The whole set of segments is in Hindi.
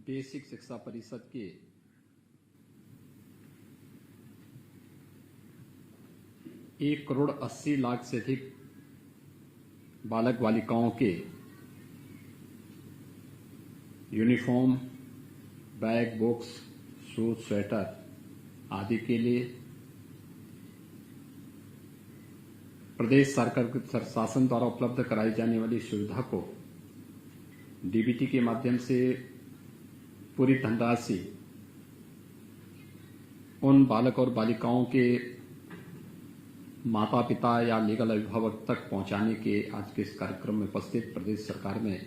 बेसिक शिक्षा परिषद के एक करोड़ 80 लाख से अधिक बालक बालिकाओं के uniform, bag, books, shoes, sweater आदि के लिए प्रदेश सरकार शासन द्वारा उपलब्ध कराई जाने वाली सुविधा को डीबीटी के माध्यम से पूरी धनराशि उन बालक और बालिकाओं के माता पिता या लीगल अभिभावक तक पहुंचाने के आज के इस कार्यक्रम में उपस्थित प्रदेश सरकार में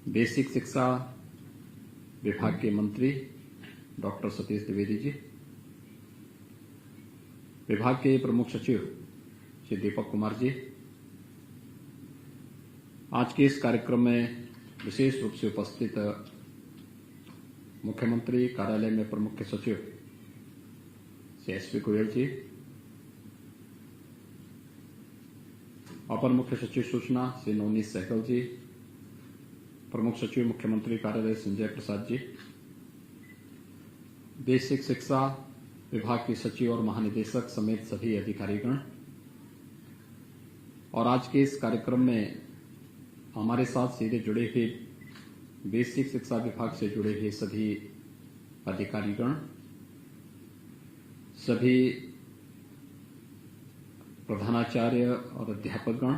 बेसिक शिक्षा विभाग के मंत्री डॉक्टर सतीश द्विवेदी जी, विभाग के प्रमुख सचिव श्री दीपक कुमार जी, आज के इस कार्यक्रम में विशेष रूप से उपस्थित मुख्यमंत्री कार्यालय में प्रमुख सचिव श्री एसपी गोयल जी, अपर मुख्य सचिव सूचना श्री नवनीत सहगल जी, प्रमुख सचिव मुख्यमंत्री कार्यालय संजय प्रसाद जी, बेसिक शिक्षा विभाग के सचिव और महानिदेशक समेत सभी अधिकारीगण और आज के इस कार्यक्रम में हमारे साथ सीधे जुड़े हुए बेसिक शिक्षा विभाग से जुड़े हुए सभी अधिकारीगण, सभी प्रधानाचार्य और अध्यापकगण,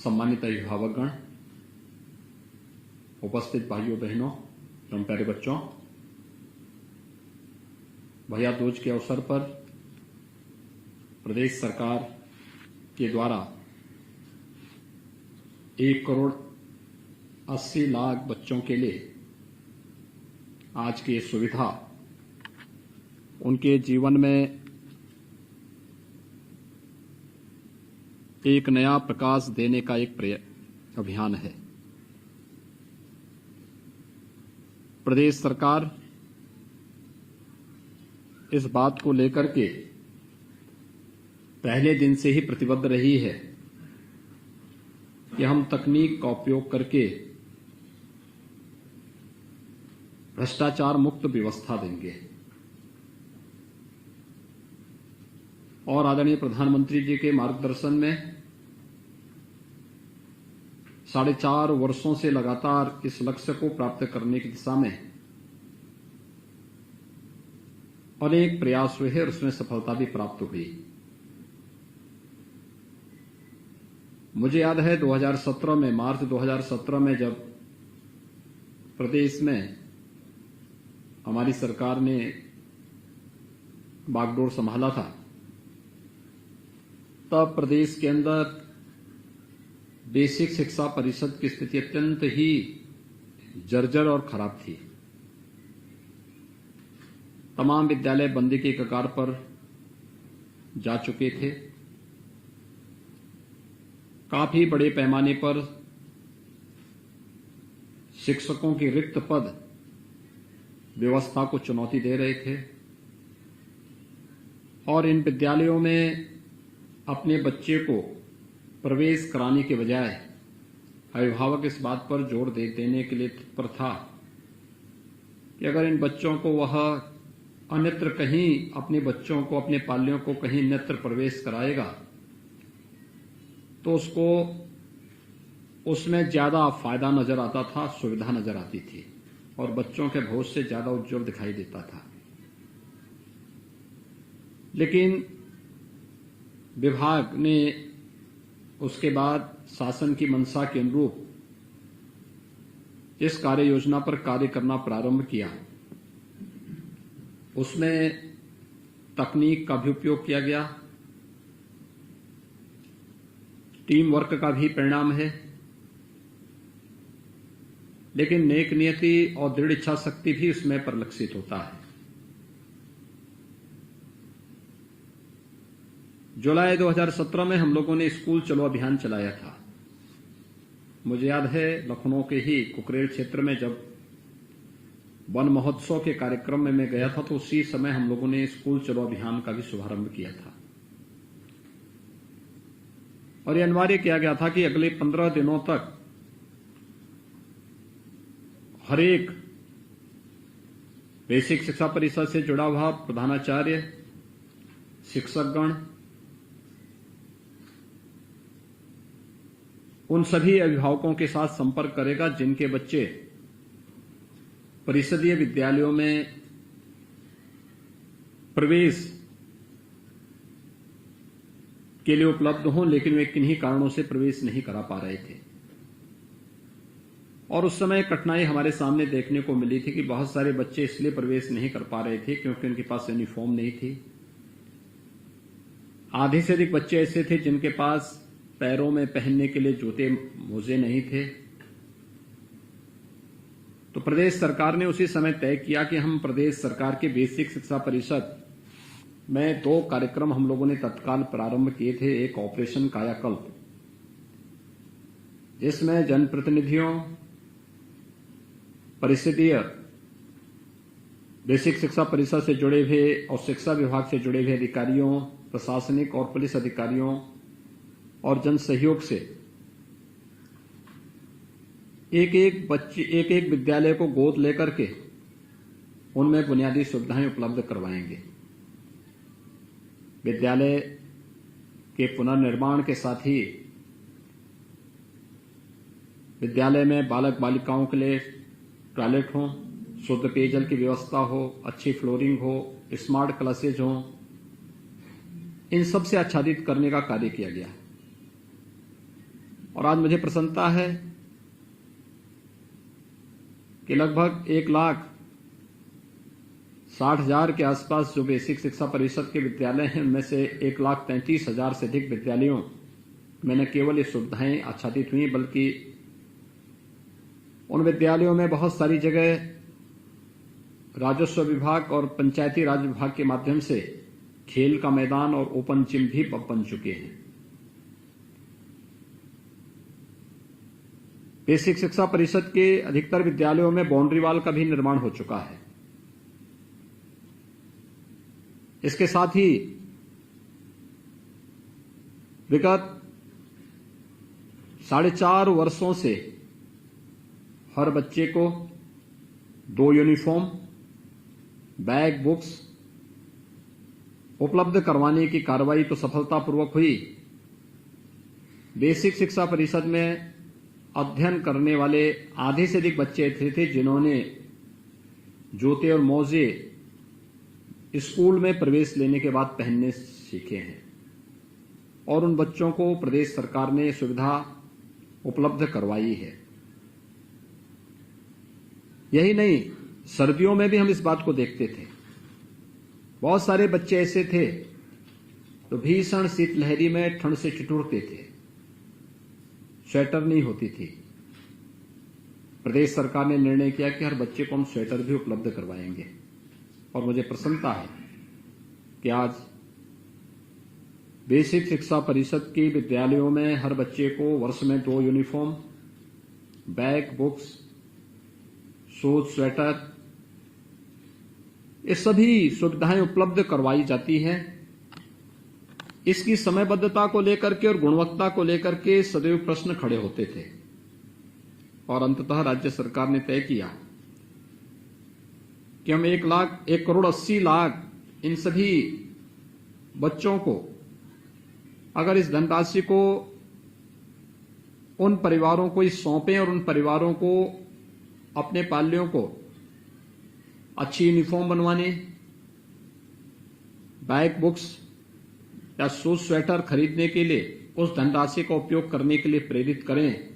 सम्मानित अभिभावकगण, उपस्थित भाइयों बहनों एवं प्यारे बच्चों, भैया दूज के अवसर पर प्रदेश सरकार के द्वारा 1 करोड़ 80 लाख बच्चों के लिए आज की ये सुविधा उनके जीवन में एक नया प्रकाश देने का एक अभियान है। प्रदेश सरकार इस बात को लेकर के पहले दिन से ही प्रतिबद्ध रही है कि हम तकनीक का उपयोग करके भ्रष्टाचार मुक्त व्यवस्था देंगे और आदरणीय प्रधानमंत्री जी के मार्गदर्शन में 4.5 वर्षों से लगातार इस लक्ष्य को प्राप्त करने की दिशा में अनेक प्रयास हुए और उसमें सफलता भी प्राप्त हुई। मुझे याद है 2017 में, मार्च 2017 में जब प्रदेश में हमारी सरकार ने बागडोर संभाला था, तब प्रदेश के अंदर बेसिक शिक्षा परिषद की स्थिति अत्यंत ही जर्जर और खराब थी। तमाम विद्यालय बंदी के कगार पर जा चुके थे। काफी बड़े पैमाने पर शिक्षकों की रिक्त पद व्यवस्था को चुनौती दे रहे थे और इन विद्यालयों में अपने बच्चे को प्रवेश कराने के बजाय अभिभावक इस बात पर जोर देने के लिए तत्पर था कि अगर इन बच्चों को वह अन्यत्र कहीं अपने बच्चों को, अपने पाल्यों को कहीं अन्यत्र प्रवेश कराएगा तो उसको उसमें ज्यादा फायदा नजर आता था, सुविधा नजर आती थी और बच्चों के भविष्य ज्यादा उज्जवल दिखाई देता था। लेकिन विभाग ने उसके बाद शासन की मंशा के अनुरूप इस कार्य योजना पर कार्य करना प्रारंभ किया। उसमें तकनीक का भी उपयोग किया गया, टीम वर्क का भी परिणाम है, लेकिन नेक नियति और दृढ़ इच्छा शक्ति भी उसमें परिलक्षित होता है। जुलाई 2017 में हम लोगों ने स्कूल चलो अभियान चलाया था। मुझे याद है लखनऊ के ही कुकरेल क्षेत्र में जब वन महोत्सव के कार्यक्रम में मैं गया था तो उसी समय हम लोगों ने स्कूल चलो अभियान का भी शुभारंभ किया था और यह अनिवार्य किया गया था कि अगले 15 दिनों तक हर एक बेसिक शिक्षा परिषद से जुड़ा हुआ प्रधानाचार्य, शिक्षकगण, उन सभी अभिभावकों के साथ संपर्क करेगा जिनके बच्चे परिषदीय विद्यालयों में प्रवेश के लिए उपलब्ध हों, लेकिन वे किन्हीं कारणों से प्रवेश नहीं करा पा रहे थे। और उस समय कठिनाई हमारे सामने देखने को मिली थी कि बहुत सारे बच्चे इसलिए प्रवेश नहीं कर पा रहे थे क्योंकि उनके पास यूनिफॉर्म नहीं थी। आधे से अधिक बच्चे ऐसे थे जिनके पास पैरों में पहनने के लिए जूते मोजे नहीं थे। तो प्रदेश सरकार ने उसी समय तय किया कि हम प्रदेश सरकार के बेसिक शिक्षा परिषद में 2 कार्यक्रम हम लोगों ने तत्काल प्रारंभ किए थे। एक ऑपरेशन कायाकल्प, जिसमें जनप्रतिनिधियों, परिषदीय बेसिक शिक्षा परिषद से जुड़े हुए और शिक्षा विभाग से जुड़े हुए अधिकारियों, प्रशासनिक और पुलिस अधिकारियों और जन सहयोग से एक एक विद्यालय को गोद लेकर के उनमें बुनियादी सुविधाएं उपलब्ध करवाएंगे। विद्यालय के पुनर्निर्माण के साथ ही विद्यालय में बालक बालिकाओं के लिए टॉयलेट हो, शुद्ध पेयजल की व्यवस्था हो, अच्छी फ्लोरिंग हो, स्मार्ट क्लासेज हो, इन सब से आच्छादित करने का कार्य किया गया। और आज मुझे प्रसन्नता है कि लगभग 1,60,000 के आसपास जो बेसिक शिक्षा परिषद के विद्यालय हैं, उनमें से 1,33,000 से अधिक विद्यालयों में न केवल ये सुविधाएं आच्छादित हुई, बल्कि उन विद्यालयों में बहुत सारी जगह राजस्व विभाग और पंचायती राज विभाग के माध्यम से खेल का मैदान और ओपन जिम भी बन चुके हैं। बेसिक शिक्षा परिषद के अधिकतर विद्यालयों में बाउंड्री वॉल का भी निर्माण हो चुका है। इसके साथ ही विगत 4.5 वर्षों से हर बच्चे को 2 यूनिफॉर्म, बैग, बुक्स उपलब्ध करवाने की कार्रवाई तो सफलतापूर्वक हुई। बेसिक शिक्षा परिषद में अध्ययन करने वाले आधे से अधिक बच्चे ऐसे थे जिन्होंने जूते और मोजे स्कूल में प्रवेश लेने के बाद पहनने सीखे हैं, और उन बच्चों को प्रदेश सरकार ने सुविधा उपलब्ध करवाई है। यही नहीं, सर्दियों में भी हम इस बात को देखते थे। बहुत सारे बच्चे ऐसे थे तो भीषण शीतलहरी में ठंड से ठिठुरते थे, स्वेटर नहीं होती थी। प्रदेश सरकार ने निर्णय किया कि हर बच्चे को हम स्वेटर भी उपलब्ध करवाएंगे, और मुझे प्रसन्नता है कि आज बेसिक शिक्षा परिषद के विद्यालयों में हर बच्चे को वर्ष में 2 uniform, bag, books, shoes, sweater, ये सभी सुविधाएं उपलब्ध करवाई जाती हैं। इसकी समयबद्धता को लेकर के और गुणवत्ता को लेकर के सदैव प्रश्न खड़े होते थे, और अंततः राज्य सरकार ने तय किया कि हम 1,80,00,000 इन सभी बच्चों को, अगर इस धनराशि को उन परिवारों को सौंपें और उन परिवारों को, अपने पाल्यों को अच्छी यूनिफॉर्म बनवाने, बैग, बुक्स या शूज, स्वेटर खरीदने के लिए उस धनराशि का उपयोग करने के लिए प्रेरित करें,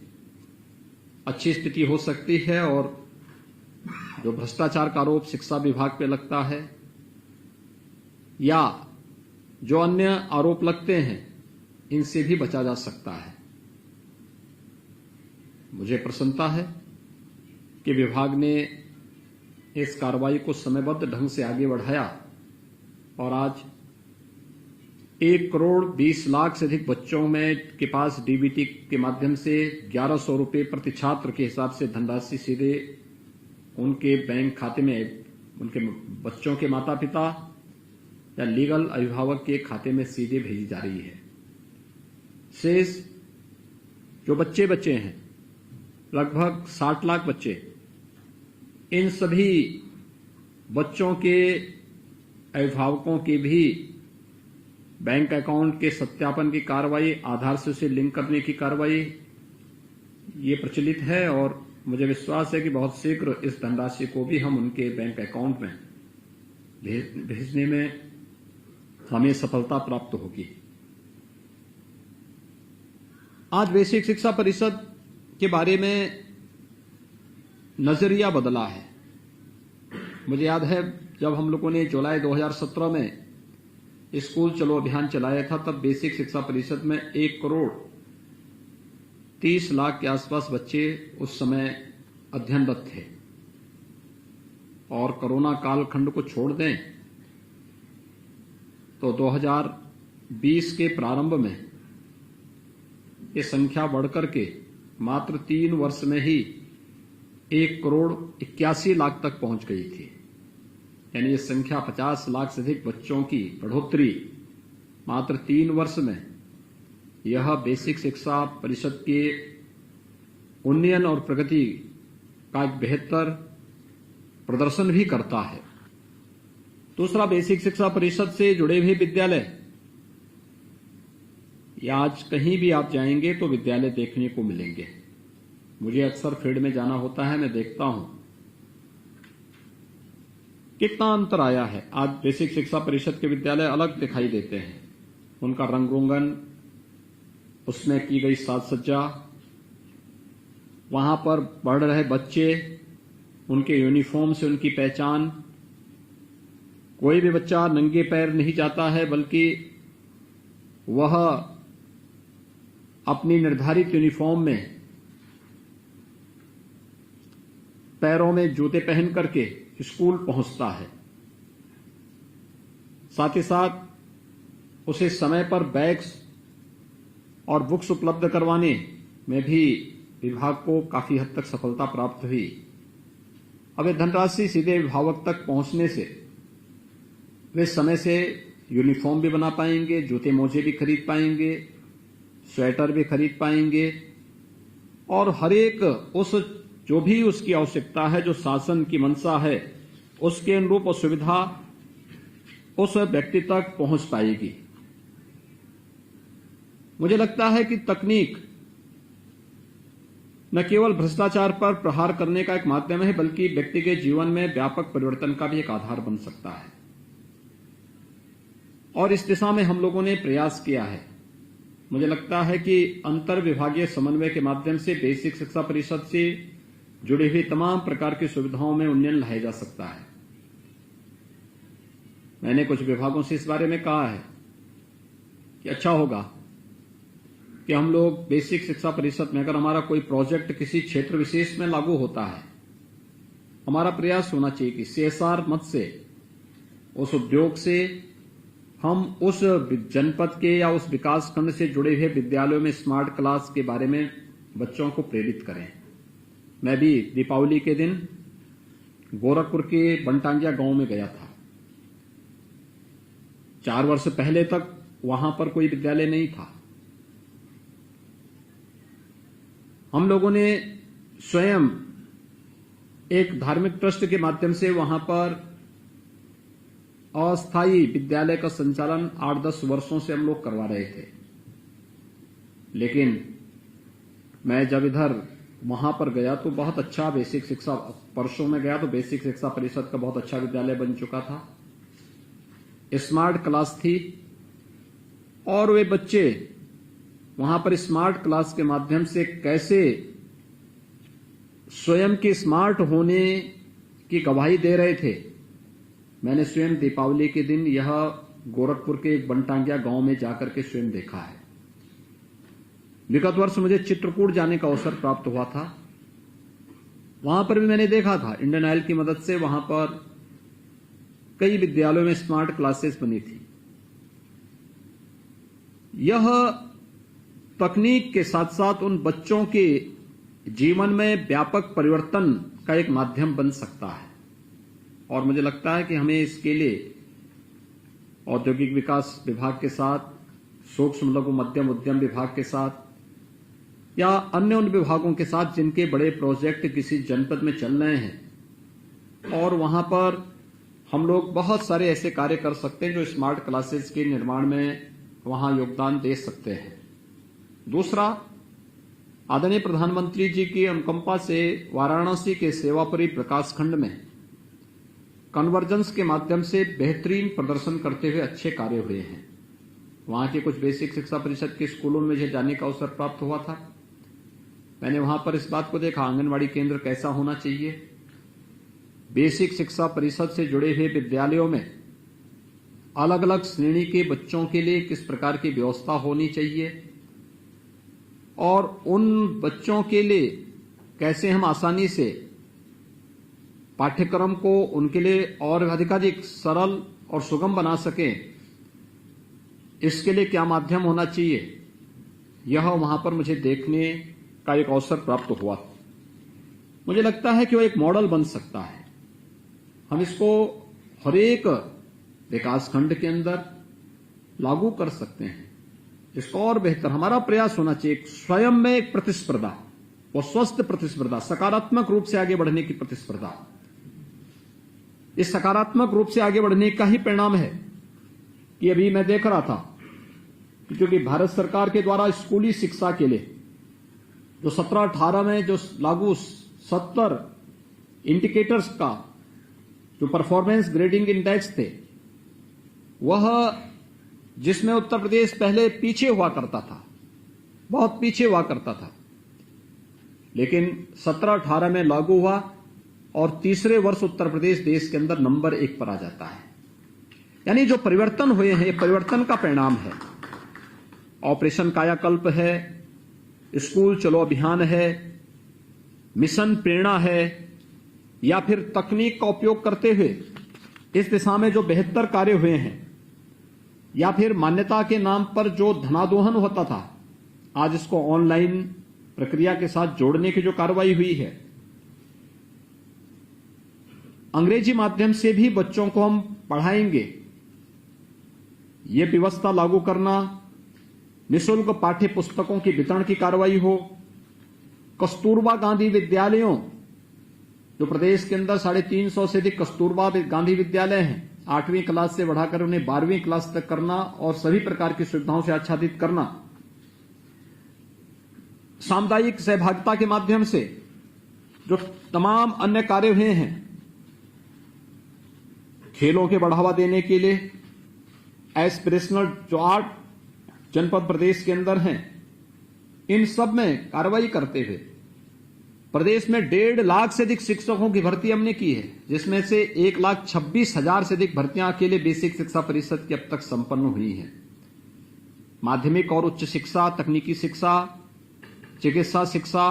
अच्छी स्थिति हो सकती है। और जो भ्रष्टाचार का आरोप शिक्षा विभाग पे लगता है या जो अन्य आरोप लगते हैं, इनसे भी बचा जा सकता है। मुझे प्रसन्नता है कि विभाग ने इस कार्रवाई को समयबद्ध ढंग से आगे बढ़ाया, और आज 1,20,00,000 से अधिक बच्चों में के पास डीबीटी के माध्यम से 1,100 रुपये प्रति छात्र के हिसाब से धनराशि सीधे उनके बैंक खाते में, उनके बच्चों के माता पिता या लीगल अभिभावक के खाते में सीधे भेजी जा रही है। शेष जो बच्चे हैं, लगभग 60 लाख बच्चे इन सभी बच्चों के अभिभावकों की भी बैंक अकाउंट के सत्यापन की कार्रवाई, आधार से उसे लिंक करने की कार्रवाई ये प्रचलित है और मुझे विश्वास है कि बहुत शीघ्र इस धनराशि को भी हम उनके बैंक अकाउंट में भेजने में हमें सफलता प्राप्त होगी। आज बेसिक शिक्षा परिषद के बारे में नजरिया बदला है। मुझे याद है जब हम लोगों ने जुलाई 2017 में स्कूल चलो अभियान चलाया था, तब बेसिक शिक्षा परिषद में 1,30,00,000 के आसपास बच्चे उस समय अध्ययनरत थे। और कोरोना कालखंड को छोड़ दें तो 2020 के प्रारंभ में ये संख्या बढ़कर के मात्र 3 वर्ष में ही 1,81,00,000 तक पहुंच गई थी। यानी ये संख्या 50 लाख से अधिक बच्चों की बढ़ोतरी मात्र 3 वर्ष में, यह बेसिक शिक्षा परिषद के उन्नयन और प्रगति का एक बेहतर प्रदर्शन भी करता है। दूसरा, बेसिक शिक्षा परिषद से जुड़े हुए विद्यालय, या आज कहीं भी आप जाएंगे तो विद्यालय देखने को मिलेंगे। मुझे अक्सर फील्ड में जाना होता है, मैं देखता हूं कितना अंतर आया है। आज बेसिक शिक्षा परिषद के विद्यालय अलग दिखाई देते हैं। उनका रंग रोगन, उसमें की गई साज सज्जा, वहां पर पढ़ रहे बच्चे, उनके यूनिफॉर्म से उनकी पहचान। कोई भी बच्चा नंगे पैर नहीं जाता है, बल्कि वह अपनी निर्धारित यूनिफॉर्म में पैरों में जूते पहन करके स्कूल पहुंचता है। साथ ही साथ उसे समय पर बैग्स और बुक्स उपलब्ध करवाने में भी विभाग को काफी हद तक सफलता प्राप्त हुई। अब ये धनराशि सीधे अभिभावक तक पहुंचने से वे समय से यूनिफॉर्म भी बना पाएंगे, जूते मोजे भी खरीद पाएंगे, स्वेटर भी खरीद पाएंगे और हर एक उस जो भी उसकी आवश्यकता है, जो शासन की मंशा है, उसके अनुरूप सुविधा उस व्यक्ति तक पहुंच पाएगी। मुझे लगता है कि तकनीक न केवल भ्रष्टाचार पर प्रहार करने का एक माध्यम है, बल्कि व्यक्ति के जीवन में व्यापक परिवर्तन का भी एक आधार बन सकता है। और इस दिशा में हम लोगों ने प्रयास किया है। मुझे लगता है कि अंतर विभागीय समन्वय के माध्यम से बेसिक शिक्षा परिषद से जुड़ी हुई तमाम प्रकार की सुविधाओं में उन्नयन लाया जा सकता है। मैंने कुछ विभागों से इस बारे में कहा है कि अच्छा होगा कि हम लोग बेसिक शिक्षा परिषद में, अगर हमारा कोई प्रोजेक्ट किसी क्षेत्र विशेष में लागू होता है, हमारा प्रयास होना चाहिए कि CSR मद से, उस उद्योग से हम उस जनपद के या उस विकास खंड से जुड़े हुए विद्यालयों में स्मार्ट क्लास के बारे में बच्चों को प्रेरित करें। मैं भी दीपावली के दिन गोरखपुर के बनटांगिया गांव में गया था। 4 वर्ष पहले तक वहां पर कोई विद्यालय नहीं था। हम लोगों ने स्वयं एक धार्मिक ट्रस्ट के माध्यम से वहां पर अस्थायी विद्यालय का संचालन 8-10 वर्षों से हम लोग करवा रहे थे। लेकिन मैं जब इधर वहां पर गया तो बहुत अच्छा बेसिक शिक्षा, परसों में गया तो बेसिक शिक्षा परिषद का बहुत अच्छा विद्यालय बन चुका था, स्मार्ट क्लास थी और वे बच्चे वहां पर स्मार्ट क्लास के माध्यम से कैसे स्वयं के स्मार्ट होने की गवाही दे रहे थे। मैंने स्वयं दीपावली के दिन यह गोरखपुर के एक बनटांगिया गांव में जाकर के स्वयं देखा है। विगत वर्ष मुझे चित्रकूट जाने का अवसर प्राप्त हुआ था। वहां पर भी मैंने देखा था, इंडियन ऑयल की मदद से वहां पर कई विद्यालयों में स्मार्ट क्लासेस बनी थी। यह तकनीक के साथ साथ उन बच्चों के जीवन में व्यापक परिवर्तन का एक माध्यम बन सकता है और मुझे लगता है कि हमें इसके लिए औद्योगिक विकास विभाग के साथ, सूक्ष्म लघु मध्यम उद्यम विभाग के साथ या अन्य उन विभागों के साथ जिनके बड़े प्रोजेक्ट किसी जनपद में चल रहे हैं, और वहां पर हम लोग बहुत सारे ऐसे कार्य कर सकते हैं जो स्मार्ट क्लासेस के निर्माण में वहां योगदान दे सकते हैं। दूसरा, आदरणीय प्रधानमंत्री जी की अनुकंपा से वाराणसी के सेवापुरी प्रकाशखंड में कन्वर्जेंस के माध्यम से बेहतरीन प्रदर्शन करते हुए अच्छे कार्य हुए हैं। वहां के कुछ बेसिक शिक्षा परिषद के स्कूलों में मुझे जाने का अवसर प्राप्त हुआ था। मैंने वहां पर इस बात को देखा, आंगनवाड़ी केंद्र कैसा होना चाहिए, बेसिक शिक्षा परिषद से जुड़े हुए विद्यालयों में अलग अलग श्रेणी के बच्चों के लिए किस प्रकार की व्यवस्था होनी चाहिए और उन बच्चों के लिए कैसे हम आसानी से पाठ्यक्रम को उनके लिए और अधिकाधिक सरल और सुगम बना सकें, इसके लिए क्या माध्यम होना चाहिए, यह वहां पर मुझे देखने का एक अवसर प्राप्त हुआ। मुझे लगता है कि वह एक मॉडल बन सकता है। हम इसको हर एक विकासखंड के अंदर लागू कर सकते हैं। इसको और बेहतर हमारा प्रयास होना चाहिए, स्वयं में एक प्रतिस्पर्धा, वो स्वस्थ प्रतिस्पर्धा, सकारात्मक रूप से आगे बढ़ने की प्रतिस्पर्धा। इस सकारात्मक रूप से आगे बढ़ने का ही परिणाम है कि अभी मैं देख रहा था कि क्योंकि भारत सरकार के द्वारा स्कूली शिक्षा के लिए जो 17-18 में जो लागू 70 इंडिकेटर्स का जो परफॉर्मेंस ग्रेडिंग इंडेक्स थे, वह जिसमें उत्तर प्रदेश पहले पीछे हुआ करता था, बहुत पीछे हुआ करता था, लेकिन 17-18 में लागू हुआ और तीसरे वर्ष उत्तर प्रदेश देश के अंदर नंबर 1 पर आ जाता है। यानी जो परिवर्तन हुए हैं, ये परिवर्तन का परिणाम है। ऑपरेशन कायाकल्प है, स्कूल चलो अभियान है, मिशन प्रेरणा है, या फिर तकनीक का उपयोग करते हुए इस दिशा में जो बेहतर कार्य हुए हैं, या फिर मान्यता के नाम पर जो धनादोहन होता था, आज इसको ऑनलाइन प्रक्रिया के साथ जोड़ने की जो कार्रवाई हुई है, अंग्रेजी माध्यम से भी बच्चों को हम पढ़ाएंगे, ये व्यवस्था लागू करना, निःशुल्क पाठ्य पुस्तकों की वितरण की कार्रवाई हो, कस्तूरबा गांधी विद्यालयों, जो प्रदेश के अंदर 350 से अधिक कस्तूरबा गांधी विद्यालय हैं, 8वीं क्लास से बढ़ाकर उन्हें 12वीं क्लास तक करना और सभी प्रकार की सुविधाओं से आच्छादित करना, सामुदायिक सहभागिता के माध्यम से जो तमाम अन्य कार्य हुए हैं, खेलों के बढ़ावा देने के लिए एस्पिरेशनल जो 8 जनपद प्रदेश के अंदर हैं, इन सब में कार्रवाई करते हुए प्रदेश में 1.5 लाख से अधिक शिक्षकों की भर्ती हमने की है, जिसमें से 1,26,000 से अधिक भर्तियां अकेले बेसिक शिक्षा परिषद की अब तक संपन्न हुई हैं। माध्यमिक और उच्च शिक्षा, तकनीकी शिक्षा, चिकित्सा शिक्षा,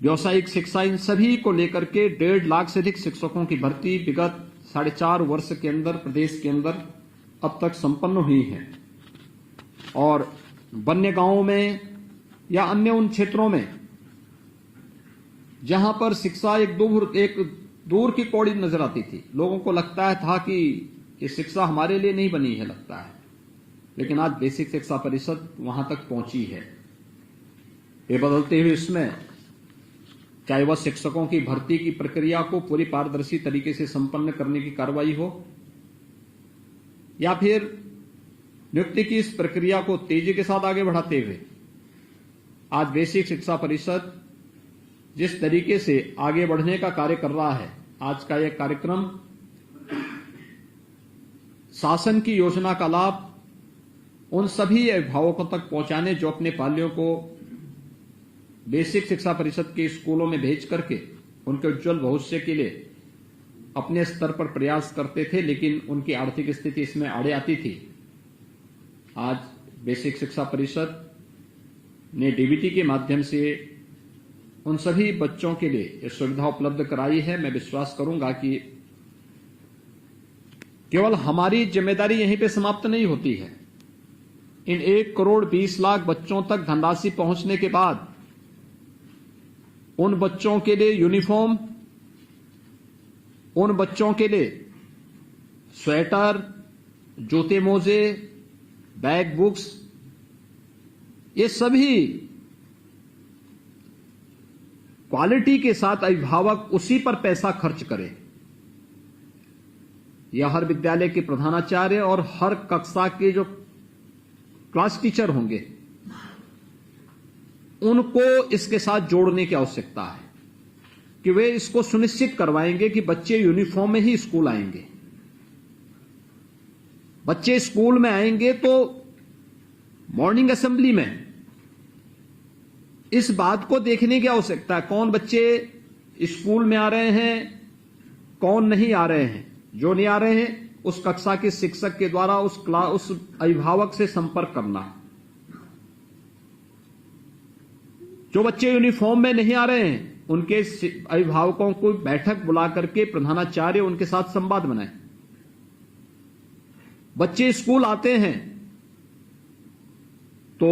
व्यावसायिक शिक्षा, इन सभी को लेकर के 1.5 लाख से अधिक शिक्षकों की भर्ती विगत 4.5 वर्ष के अंदर प्रदेश के अंदर अब तक संपन्न हुई है। और वन्य गांवों में या अन्य उन क्षेत्रों में जहां पर शिक्षा एक दूर की कौड़ी नजर आती थी, लोगों को लगता था कि ये शिक्षा हमारे लिए नहीं बनी है, लगता है, लेकिन आज बेसिक शिक्षा परिषद वहां तक पहुंची है। ये बदलते हुए इसमें चाहे वह शिक्षकों की भर्ती की प्रक्रिया को पूरी पारदर्शी तरीके से संपन्न करने की कार्रवाई हो, या फिर नियुक्ति की इस प्रक्रिया को तेजी के साथ आगे बढ़ाते हुए आज बेसिक शिक्षा परिषद जिस तरीके से आगे बढ़ने का कार्य कर रहा है, आज का यह कार्यक्रम शासन की योजना का लाभ उन सभी अभिभावकों तक पहुंचाने जो अपने पालियों को बेसिक शिक्षा परिषद के स्कूलों में भेज करके उनके उज्जवल भविष्य के लिए अपने स्तर पर प्रयास करते थे, लेकिन उनकी आर्थिक स्थिति इसमें आड़े आती थी। आज बेसिक शिक्षा परिषद ने डीबीटी के माध्यम से उन सभी बच्चों के लिए ये सुविधा उपलब्ध कराई है। मैं विश्वास करूंगा कि केवल हमारी जिम्मेदारी यहीं पे समाप्त नहीं होती है। इन 1,20,00,000 बच्चों तक धनराशि पहुंचने के बाद उन बच्चों के लिए यूनिफॉर्म, उन बच्चों के लिए स्वेटर, जूते मोजे, बैग, बुक्स, ये सभी क्वालिटी के साथ अभिभावक उसी पर पैसा खर्च करे। यह हर विद्यालय के प्रधानाचार्य और हर कक्षा के जो क्लास टीचर होंगे उनको इसके साथ जोड़ने की आवश्यकता है कि वे इसको सुनिश्चित करवाएंगे कि बच्चे यूनिफॉर्म में ही स्कूल आएंगे। बच्चे स्कूल में आएंगे तो मॉर्निंग असेंबली में इस बात को देखने की आवश्यकता है कौन बच्चे स्कूल में आ रहे हैं, कौन नहीं आ रहे हैं। जो नहीं आ रहे हैं उस कक्षा के शिक्षक के द्वारा उस अभिभावक से संपर्क करना। जो बच्चे यूनिफॉर्म में नहीं आ रहे हैं उनके अभिभावकों को बैठक बुला करके प्रधानाचार्य उनके साथ संवाद बनाए। बच्चे स्कूल आते हैं तो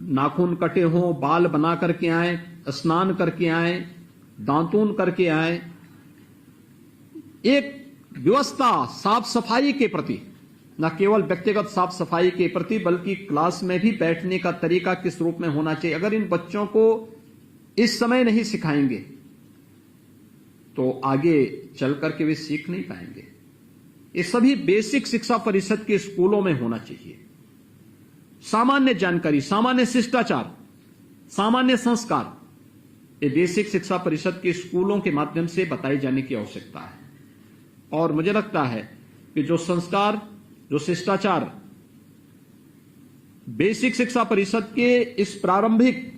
नाखून कटे हों, बाल बना करके आए, स्नान करके आए, दांतून करके आए। एक व्यवस्था साफ सफाई के प्रति, न केवल व्यक्तिगत साफ सफाई के प्रति बल्कि क्लास में भी बैठने का तरीका किस रूप में होना चाहिए। अगर इन बच्चों को इस समय नहीं सिखाएंगे तो आगे चल करके वे सीख नहीं पाएंगे। ये सभी बेसिक शिक्षा परिषद के स्कूलों में होना चाहिए। सामान्य जानकारी, सामान्य शिष्टाचार, सामान्य संस्कार ये बेसिक शिक्षा परिषद के स्कूलों के माध्यम से बताए जाने की आवश्यकता है। और मुझे लगता है कि जो संस्कार, जो शिष्टाचार बेसिक शिक्षा परिषद के इस प्रारंभिक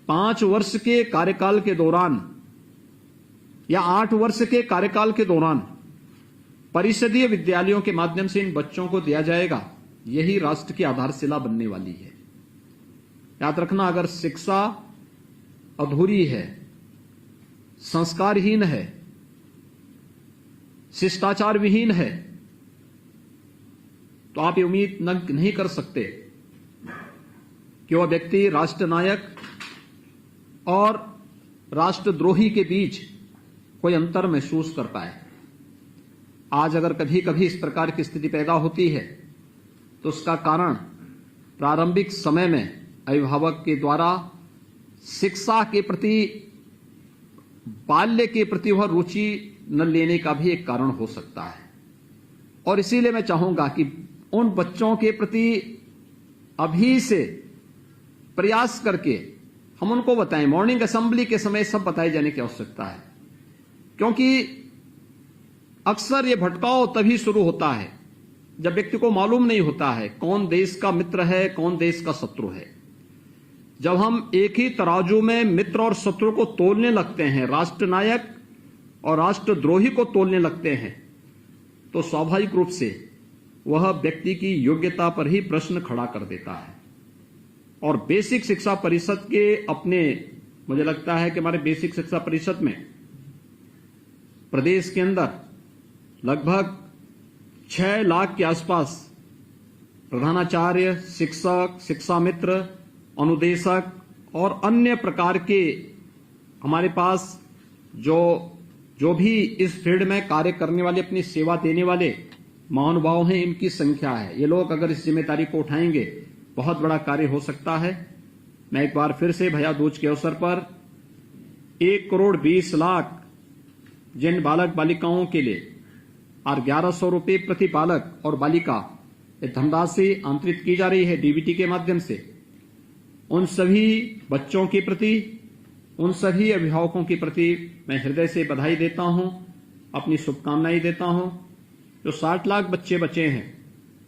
5 वर्ष के कार्यकाल के दौरान या 8 वर्ष के कार्यकाल के दौरान परिषदीय विद्यालयों के माध्यम से इन बच्चों को दिया जाएगा, यही राष्ट्र की आधारशिला बनने वाली है। याद रखना, अगर शिक्षा अधूरी है, संस्कारहीन है, शिष्टाचार विहीन है तो आप ये उम्मीद नहीं कर सकते कि वह व्यक्ति राष्ट्र नायक और राष्ट्रद्रोही के बीच कोई अंतर महसूस कर पाए। आज अगर कभी कभी इस प्रकार की स्थिति पैदा होती है तो उसका कारण प्रारंभिक समय में अभिभावक के द्वारा शिक्षा के प्रति, बाल्य के प्रति वह रुचि न लेने का भी एक कारण हो सकता है। और इसीलिए मैं चाहूंगा कि उन बच्चों के प्रति अभी से प्रयास करके हम उनको बताएं। मॉर्निंग असेंबली के समय सब बताए जाने की आवश्यकता है, क्योंकि अक्सर ये भटकाव तभी शुरू होता है जब व्यक्ति को मालूम नहीं होता है कौन देश का मित्र है, कौन देश का शत्रु है। जब हम एक ही तराजू में मित्र और शत्रु को तोलने लगते हैं, राष्ट्र नायक और राष्ट्रद्रोही को तोलने लगते हैं, तो स्वाभाविक रूप से वह व्यक्ति की योग्यता पर ही प्रश्न खड़ा कर देता है। और बेसिक शिक्षा परिषद के अपने, मुझे लगता है कि हमारे बेसिक शिक्षा परिषद में प्रदेश के अंदर लगभग 6 लाख के आसपास प्रधानाचार्य, शिक्षक, शिक्षा मित्र, अनुदेशक और अन्य प्रकार के हमारे पास जो भी इस फील्ड में कार्य करने वाले, अपनी सेवा देने वाले महानुभाव हैं, इनकी संख्या है। ये लोग अगर इस जिम्मेदारी को उठाएंगे बहुत बड़ा कार्य हो सकता है। मैं एक बार फिर से भैया दूज के अवसर पर 1,20,00,000 जिन बालक बालिकाओं के लिए और 1100 रुपये प्रति बालक और बालिका ये धनराशि आंतरित की जा रही है डीबीटी के माध्यम से, उन सभी बच्चों के प्रति, उन सभी अभिभावकों के प्रति मैं हृदय से बधाई देता हूं, अपनी शुभकामनाएं देता हूं। जो 60 लाख बच्चे बचे हैं,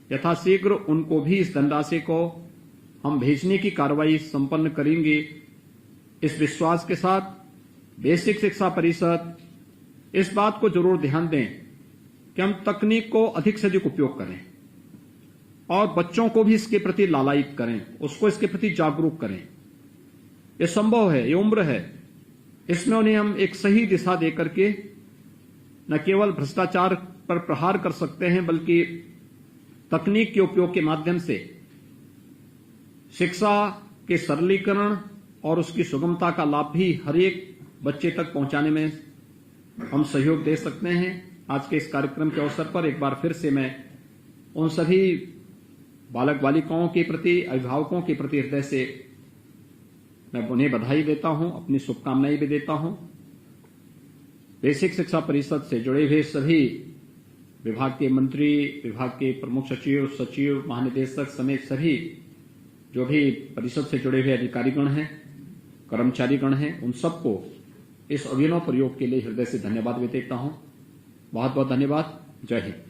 यथाशीघ्र उनको भी इस धनराशि को हम भेजने की कार्रवाई संपन्न करेंगे। इस विश्वास के साथ बेसिक शिक्षा परिषद इस बात को जरूर ध्यान दें कि हम तकनीक को अधिक से अधिक उपयोग करें और बच्चों को भी इसके प्रति लालायित करें, उसको इसके प्रति जागरूक करें। ये संभव है, ये उम्र है, इसमें उन्हें हम एक सही दिशा देकर के न केवल भ्रष्टाचार पर प्रहार कर सकते हैं बल्कि तकनीक के उपयोग के माध्यम से शिक्षा के सरलीकरण और उसकी सुगमता का लाभ भी हर एक बच्चे तक पहुंचाने में हम सहयोग दे सकते हैं। आज के इस कार्यक्रम के अवसर पर एक बार फिर से मैं उन सभी बालक बालिकाओं के प्रति, अभिभावकों के प्रति हृदय से मैं उन्हें बधाई देता हूं, अपनी शुभकामनाएं भी देता हूं। बेसिक शिक्षा परिषद से जुड़े हुए सभी विभाग के मंत्री, विभाग के प्रमुख सचिव, महानिदेशक समेत सभी जो भी परिषद से जुड़े हुए अधिकारीगण हैं, कर्मचारीगण हैं, उन सबको इस अभिनव प्रयोग के लिए हृदय से धन्यवाद भी देता हूं। बहुत बहुत धन्यवाद। जय हिंद।